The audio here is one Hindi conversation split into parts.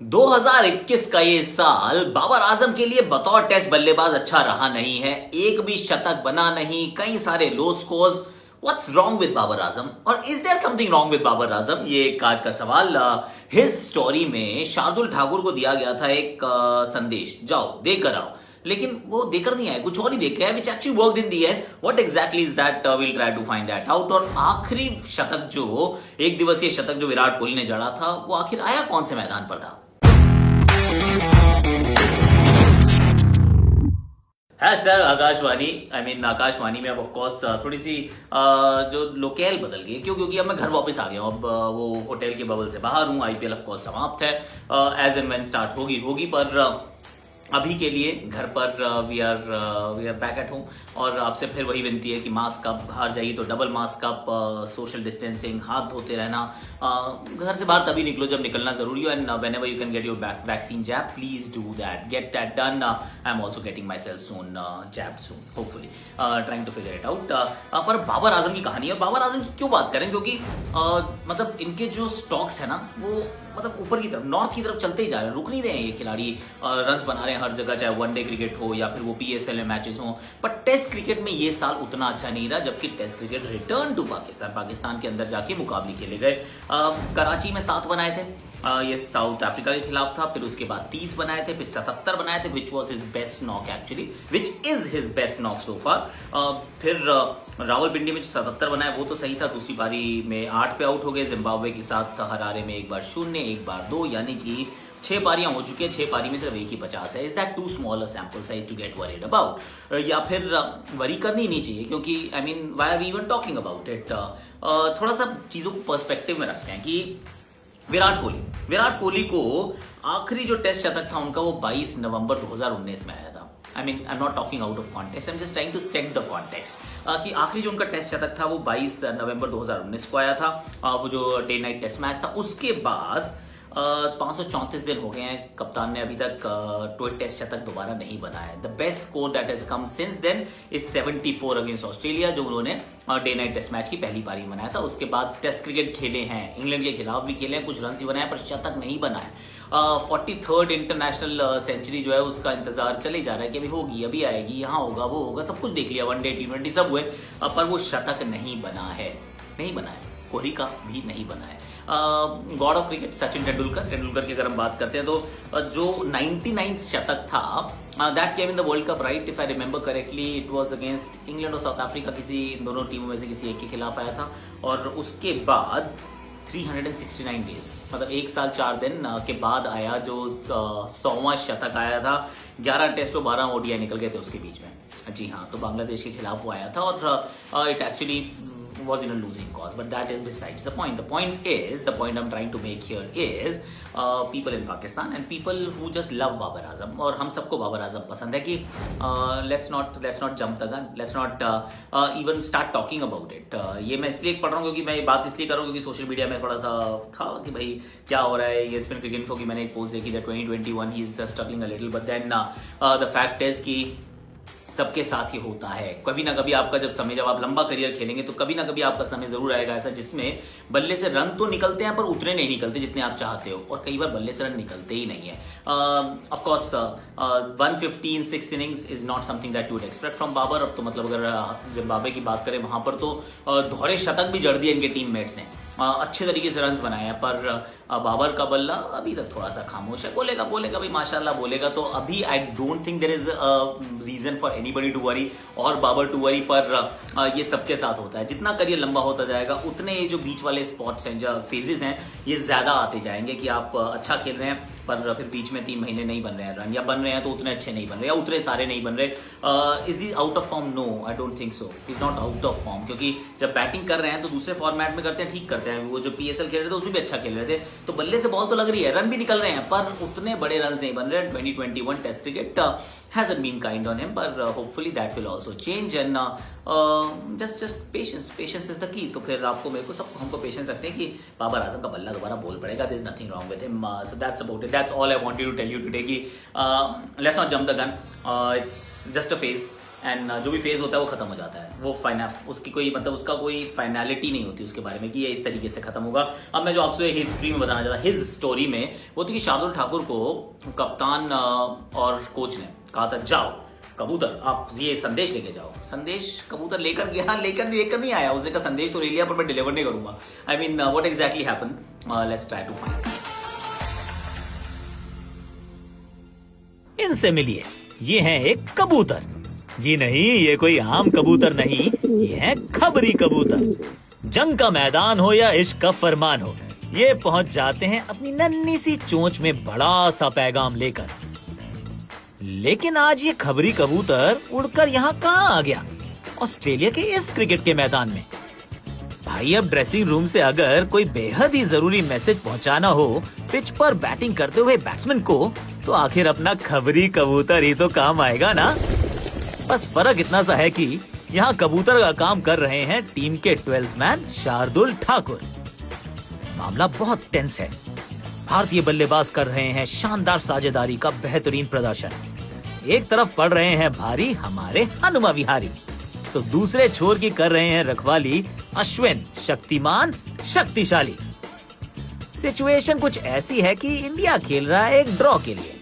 2021 का ये साल बाबर आजम के लिए बतौर टेस्ट बल्लेबाज अच्छा रहा नहीं है। एक भी शतक बना नहीं, कई सारे low scores. What's wrong with Babar Azam, और is there something wrong with Babar Azam? ये एक आज का सवाल। हिज स्टोरी में शार्दुल ठाकुर को दिया गया था एक संदेश, जाओ देकर आओ, लेकिन वो देकर नहीं आए, कुछ और ही देख के आए, which actually worked in the end. What exactly is that, will try to find that out. और आखिरी शतक, जो एक दिवसीय शतक जो विराट कोहली ने जड़ा था, वो आखिर आया कौन से मैदान पर था? हैशटैग आकाशवाणी, आकाशवाणी में अब ऑफकोर्स थोड़ी सी जो लोकेल बदल गई। क्यों? क्योंकि अब मैं घर वापस आ गया हूँ। अब वो होटल के बबल से बाहर हूँ। आईपीएल ऑफकोर्स समाप्त है, एज एंड व्हेन स्टार्ट होगी पर अभी के लिए घर पर we are back at home. और आपसे फिर वही विनती है कि मास्क अप, बाहर जाइए तो double mask up, social distancing, हाथ धोते रहना। घर से बाहर तभी निकलो जब निकलना जरूरी हो, and whenever you can get your vaccine jab, please do that, get that done. I am also getting myself soon jab soon, hopefully, trying to figure it out. पर बाबर आजम की कहानी है। बाबर आजम की क्यों बात करें? क्योंकि मतलब इनके जो स्टॉक्स है ना, वो मतलब ऊपर की तरफ, नॉर्थ की तरफ चलते ही जा रहे हैं, रुक नहीं रहे हैं ये खिलाड़ी। रन्स बना रहे हैं हर जगह, चाहे वनडे क्रिकेट हो या फिर वो पीएसएल में मैचेस हो। पर टेस्ट क्रिकेट में ये साल उतना अच्छा नहीं रहा, जबकि test cricket return to Pakistan के अंदर जाके मुकाबले खेले गए। कराची में 7 बनाए थे, ये साउथ अफ्रीका के खिलाफ था। फिर उसके बाद 30 बनाए थे, फिर 77 बनाए थे, which was his best knock actually, which is his best knock so far. फिर रावलपिंडी में जो 77 बनाए वो तो सही था। दूसरी पारी में 8 पे आउट हो गए जिम्बाब्वे के साथ हरारे में, एक बार 0, एक बार 2, यानी कि 6 पारियां हो चुकी है। 6 पारी में सिर्फ एक ही 50 है। Is that too small sample size to get worried about? या फिर वरी करनी नहीं चाहिए? क्योंकि I mean why are we even talking about it? थोड़ा सा चीजों को पर्सपेक्टिव में रखते हैं कि विराट कोहली को आखिरी जो टेस्ट शतक था उनका, वो 22 नवंबर 2019 में आया था। I am not talking out of context, I am just trying to set the context कि आखिरी जो उनका टेस्ट शतक था वो 22 नवंबर 2019 को आया था। वो जो डे नाइट टेस्ट मैच था, उसके बाद 534 दिन हो गए हैं, कप्तान ने अभी तक टेस्ट शतक दोबारा नहीं बनाया। The best score that has come since then is 74 against Australia, जो उन्होंने डे नाइट टेस्ट मैच की पहली पारी में बनाया था। उसके बाद टेस्ट क्रिकेट खेले हैं, इंग्लैंड के खिलाफ भी खेले हैं, कुछ रन ही बनाए, पर शतक नहीं बनाए। 43rd इंटरनेशनल सेंचुरी जो है उसका इंतजार चले जा रहा है कि अभी होगी, अभी आएगी, यहाँ होगा, वो होगा, सब कुछ देख लिया, वनडे T20 सब हुए, पर वो शतक नहीं बना है। कोहली का भी नहीं बना है। God of cricket Sachin Tendulkar की अगर हम बात करते हैं तो जो 99 शतक था, that came in the world cup, right? If I remember correctly it was against England और साउथ अफ्रीका, किसी इन दोनों टीमों में से किसी एक के खिलाफ आया था। और उसके बाद 369 डेज, मतलब 1 साल 4 दिन के बाद आया जो 100वां शतक आया था। 11 टेस्ट और 12 ओडीआई निकल गए थे उसके बीच में। जी हाँ, तो बांग्लादेश के खिलाफ वो आया था, और it actually was in a losing cause, but that is besides the point. The point I'm trying to make here is people in Pakistan and people who just love Babar Azam, और हम सबको बाबर आजम पसंद है, कि let's not jump the gun, let's not even start talking about it. ये मैं इसलिए पढ़ रहा हूँ, क्योंकि मैं ये बात इसलिए कर रहा हूँ क्योंकि सोशल मीडिया में थोड़ा सा था कि भाई क्या हो रहा है। ये स्पिन क्रिकेट इन्फो की मैंने एक पोस्ट देखी था, 2021 he is struggling a little, but then the fact is कि सबके साथ ही होता है। कभी ना कभी आपका जब आप लंबा करियर खेलेंगे तो कभी ना कभी आपका समय जरूर आएगा ऐसा, जिसमें बल्ले से रन तो निकलते हैं पर उतने नहीं निकलते जितने आप चाहते हो, और कई बार बल्ले से रन निकलते ही नहीं है। Of course 150 in 6 innings is not something that you would expect from Babar. अब तो मतलब अगर जब बाबर की बात करें वहां पर तो दोहरे शतक भी जड़ दिए इनके टीममेट्स ने, अच्छे तरीके से रन्स बनाए हैं। पर बाबर का बल्ला अभी तक थोड़ा सा खामोश है। बोलेगा भाई माशाल्लाह बोलेगा, तो अभी I don't think there is reason for anybody to worry or Babar to worry. पर ये सबके साथ होता है, जितना करियर लंबा होता जाएगा उतने ये जो बीच वाले स्पॉट्स हैं, जो फेजेस हैं, ये ज्यादा आते जाएंगे कि आप अच्छा खेल रहे हैं पर फिर बीच में 3 महीने नहीं बन रहे हैं रन, या बन रहे हैं तो उतने अच्छे नहीं बन रहे, या उतने सारे नहीं बन रहे। Is he out of form? No, I don't think so, is not out of form. क्योंकि जब बैटिंग कर रहे हैं तो दूसरे फॉर्मेट में करते हैं, ठीक करते हैं। वो जो पीएसएल खेल रहे थे उसमें भी अच्छा खेल रहे थे, तो बल्ले से बॉल तो लग रही है, रन भी निकल रहे हैं, पर उतने बड़े रन नहीं बन रहे। 2021 test cricket hasn't been kind on him, but hopefully that will also change, and just patience is the key. तो फिर आपको, मेरे को, सबको, हमको पेशेंस रखने की बाबर आजम का बल्ला दोबारा बोल पड़ेगा। There is nothing wrong with him. So that's about it. That's all I wanted to tell you today कि let's not jump the gun. It's just a phase. And जो भी फेज होता है वो खत्म हो जाता है, वो उसकी कोई मतलब उसका कोई फाइनलिटी नहीं होती उसके बारे में कि ये इस तरीके से खत्म होगा। अब मैं जो आपसे हिस्ट्री में बताना चाहता, हिज स्टोरी में वो थी कि शार्दुल ठाकुर को कप्तान और कोच ने कहा था जाओ कबूतर आप ये संदेश लेके जाओ। संदेश कबूतर लेकर गया, लेकर नहीं आया। उसने कहा संदेश तो ले लिया पर मैं डिलीवर नहीं करूंगा। I mean what exactly happen, let's try to find. इनसे मिलिए, ये हैं एक कबूतर। जी नहीं, ये कोई आम कबूतर नहीं, ये है खबरी कबूतर। जंग का मैदान हो या इश्क का फरमान हो, ये पहुंच जाते हैं अपनी नन्ही सी चोंच में बड़ा सा पैगाम लेकर। लेकिन आज ये खबरी कबूतर उड़कर यहाँ कहाँ आ गया? ऑस्ट्रेलिया के इस क्रिकेट के मैदान में। भाई अब ड्रेसिंग रूम से अगर कोई बेहद ही जरूरी मैसेज पहुंचाना हो पिच पर बैटिंग करते हुए बैट्समैन को, तो आखिर अपना खबरी कबूतर ही तो काम आएगा ना। बस फर्क इतना सा है कि यहाँ कबूतर का काम कर रहे हैं टीम के 12th मैन शार्दुल ठाकुर। मामला बहुत टेंस है। भारतीय बल्लेबाज कर रहे हैं शानदार साझेदारी का बेहतरीन प्रदर्शन। एक तरफ पड़ रहे हैं भारी हमारे हनुमा विहारी, तो दूसरे छोर की कर रहे हैं रखवाली अश्विन शक्तिमान शक्तिशाली। सिचुएशन कुछ ऐसी है कि इंडिया खेल रहा है एक ड्रॉ के लिए।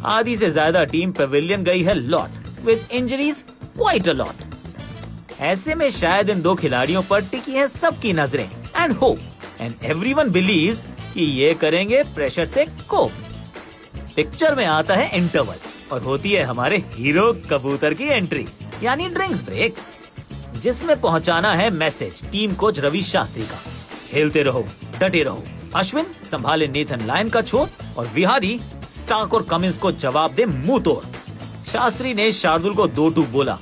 आधी से ज्यादा टीम पवेलियन गई है lot, with injuries quite a lot. ऐसे में शायद इन दो खिलाड़ियों पर टिकी है सबकी नजरें and hope, and everyone believes कि ये करेंगे प्रेशर से कोप। पिक्चर में आता है इंटरवल और होती है हमारे हीरो कबूतर की एंट्री, यानी ड्रिंक्स ब्रेक, जिसमें पहुंचाना है message team coach Ravi Shastri का। खेलते रहो, डटे रहो। अश्विन संभाले नेथन लायन का छोर और विहारी स्टार्क और कमिंस को जवाब दे मुंह तोड़। शास्त्री ने शार्दुल को 2-2 बोला,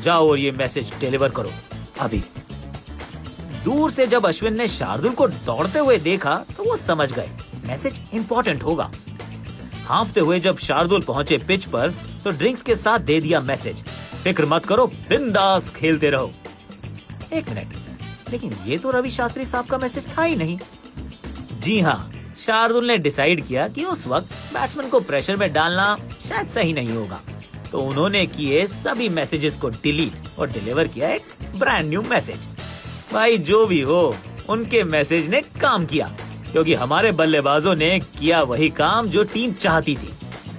जाओ और ये मैसेज डिलीवर करो अभी। दूर से जब अश्विन ने शार्दुल को दौड़ते हुए देखा तो वो समझ गए मैसेज इंपॉर्टेंट होगा। हांफते हुए जब शार्दुल पहुंचे पिच पर तो ड्रिंक्स के साथ दे दिया मैसेज, फिक्र मत करो, बिंदास खेलते रहो। एक मिनट, लेकिन ये तो रवि शास्त्री साहब का मैसेज था ही नहीं। जी हाँ, शार्दुल ने डिसाइड किया कि उस वक्त बैट्समैन को प्रेशर में डालना शायद सही नहीं होगा, तो उन्होंने किए सभी मैसेजेस को डिलीट और डिलीवर किया एक ब्रांड न्यू मैसेज। भाई जो भी हो, उनके मैसेज ने काम किया, क्योंकि हमारे बल्लेबाजों ने किया वही काम जो टीम चाहती थी।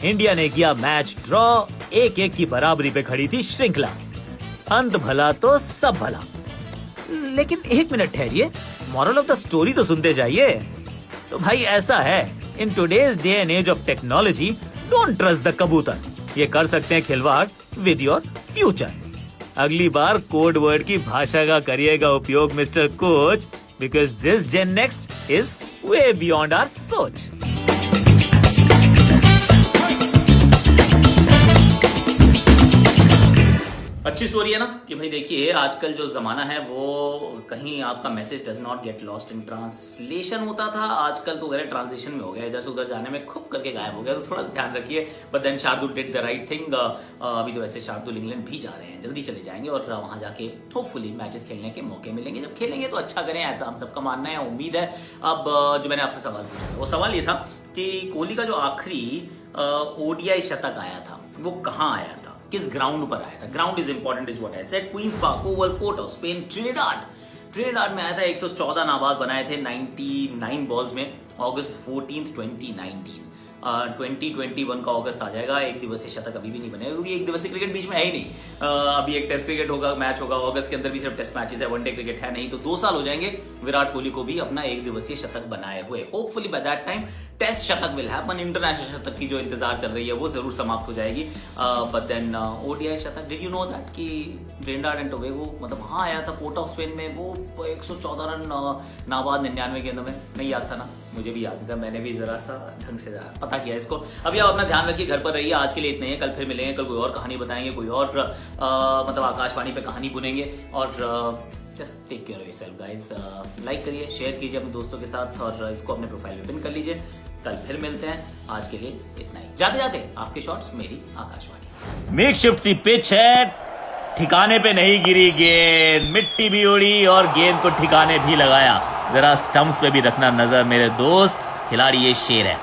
इंडिया ने किया मैच ड्रॉ, 1-1 की बराबरी पे खड़ी थी श्रृंखला। अंत भला तो सब भला। लेकिन एक मिनट ठहरिए, मॉरल ऑफ द स्टोरी तो सुनते जाइए। तो भाई ऐसा है, in today's day and age of technology, don't trust the kabootar. ये कर सकते हैं खिलवाड़ विद योर फ्यूचर। अगली बार कोड वर्ड की भाषा का करिएगा उपयोग mister coach, because this gen next is way beyond our सोच। अच्छी स्टोरी है ना कि भाई देखिए आजकल जो जमाना है वो कहीं आपका message does not get lost in translation होता था, आजकल तो वगैरह ट्रांसलेशन में हो गया, इधर से उधर जाने में खूब करके गायब हो गया, तो थोड़ा सा ध्यान रखिए। But then Shardul did the right thing. अभी तो वैसे शार्दुल इंग्लैंड भी जा रहे हैं, जल्दी चले जाएंगे और वहां जाके होपफुली मैचेस खेलने के मौके मिलेंगे। जब खेलेंगे तो अच्छा करें, ऐसा हम सबका मानना है, उम्मीद है। अब जो मैंने आपसे सवाल पूछा वो सवाल ये था कि कोहली का जो आखिरी ओडीआई शतक आया था वो कहाँ आया था, किस ग्राउंड पर आया था? Ground is important is what I said. Queens Park, Oval, Port of Spain, Trinidad में आया था। 114 नाबाद बनाए थे 99 बॉल्स में, अगस्त 14, 2019। 2021 का अगस्त आ जाएगा, एक दिवसीय शतक अभी भी नहीं बने, क्योंकि एक दिवसीय क्रिकेट बीच में है ही नहीं। अभी एक टेस्ट क्रिकेट होगा, मैच होगा अगस्त के अंदर भी, सिर्फ टेस्ट मैचेस है, वनडे क्रिकेट है नहीं, तो 2 साल हो जाएंगे विराट कोहली को भी अपना एक दिवसीय शतक बनाए हुए। Hopefully by that time test शतक विल हैपन, इंटरनेशनल शतक की जो इंतजार चल रही है वो जरूर समाप्त हो जाएगी। बट देन ओडीआई शतक, डिड यू नो दैट कि ट्रिनिडाड एंड टोबैगो मतलब वहां आया था पोर्ट ऑफ स्पेन में, वो 114 रन नाबाद 99 गेंदों में, नहीं याद था ना? मुझे भी याद था, मैंने भी जरा सा ढंग से पता किया इसको। अभी आप अपना ध्यान रखिए, घर पर रहिए। आज के लिए इतने हैं, कल फिर मिलेंगे, कल कोई और कहानी बताएंगे, कोई और मतलब आकाशवाणी पे कहानी बुनेंगे। और just take care of yourself guys. Like करिए, शेयर कीजिए अपने दोस्तों के साथ और इसको अपने प्रोफाइल पे पिन कर लीजिए। कल फिर मिलते हैं, आज के लिए इतना ही। जाते जाते आपके शॉट्स मेरी आकाशवाणी। मेकशिफ्ट सी पिच है, ठिकाने पे नहीं गिरी गेंद, मिट्टी भी उड़ी और गेंद को ठिकाने भी लगाया। जरा स्टंप्स पे भी रखना नजर मेरे दोस्त, खिलाड़ी ये शेर है।